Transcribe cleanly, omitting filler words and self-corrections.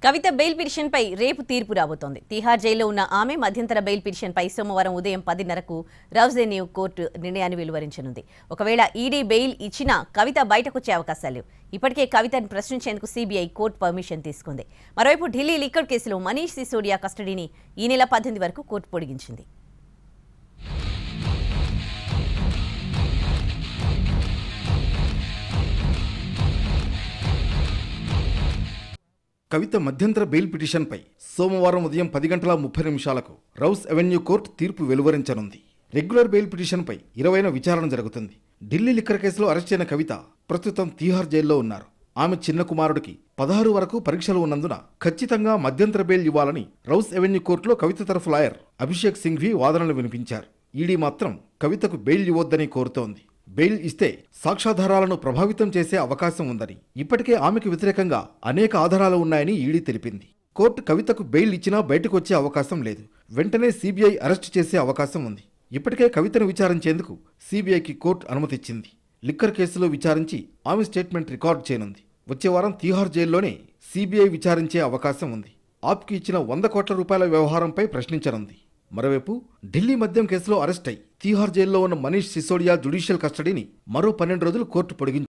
కవిత bail పిటిషన్పై రేపు తీర్పు రాబోతోంది. తిహార్ జైల్లో ఉన్న ఆమె మధ్యంతర బెయిల్ పిటిషన్పై సోమవారం ఉదయం 10:30కు రౌజెన్యూ కోర్టు నిర్ణయాన్ని వెలువరించనుంది. ఒకవేళ ఈడీ బెయిల్ ఇచ్చినా కవిత బయటకొచ్చే అవకాశాలు లేవు. ఇప్పటికే కవితను ప్రశ్నించేందుకు సీబీఐ కోర్టు పర్మిషన్ తీసుకుంది. మరోవైపు ఢిల్లీ లిక్కర్ కేసులో మనీష్ సిసోడియా కస్టడీని ఈ నెల 18 వరకు కోర్టు పొడిగించింది. కవిత మధ్యంతర బెయిల్ పిటిషన్పై సోమవారం ఉదయం 10:30 రౌస్ అవెన్యూ కోర్టు తీర్పు వెలువరించనుంది. రెగ్యులర్ బెయిల్ పిటిషన్పై 20న విచారణ జరుగుతుంది. ఢిల్లీ లిక్కర్ కేసులో అరెస్ట్ అయిన కవిత ప్రస్తుతం తిహార్ జైల్లో ఉన్నారు. ఆమె చిన్న కుమారుడికి 16 వరకు పరీక్షలు ఉన్నందున ఖచ్చితంగా మధ్యంతర బెయిల్ ఇవ్వాలని రౌస్ అవెన్యూ కోర్టులో కవిత తరఫు లాయర్ అభిషేక్ సింఘ్వి వాదనలు వినిపించారు. ఈడీ మాత్రం కవితకు బెయిల్ ఇవ్వొద్దని కోరుతోంది. బెయిల్ ఇస్తే సాక్ష్యాధారాలను ప్రభావితం చేసే అవకాశం ఉందని, ఇప్పటికే ఆమెకు వ్యతిరేకంగా అనేక ఆధారాలు ఉన్నాయని ఈడీ తెలిపింది. కోర్టు కవితకు బెయిల్ ఇచ్చినా బయటకు వచ్చే అవకాశం లేదు. వెంటనే సీబీఐ అరెస్టు చేసే అవకాశం ఉంది. ఇప్పటికే కవితను విచారించేందుకు సీబీఐకి కోర్టు అనుమతిచ్చింది. లిక్కర్ కేసులో విచారించి ఆమె స్టేట్మెంట్ రికార్డు చేయనుంది. వచ్చే వారం తిహార్ జైల్లోనే సీబీఐ విచారించే అవకాశం ఉంది. ఆప్కి ఇచ్చిన 100 కోట్ల రూపాయల వ్యవహారంపై ప్రశ్నించనుంది. మరోవైపు ఢిల్లీ మద్యం కేసులో అరెస్ట్ అయి తిహార్ జైల్లో ఉన్న మనీష్ సిసోడియా జ్యుడిషియల్ కస్టడీని మరో 12 రోజులు కోర్టు పొడిగించింది.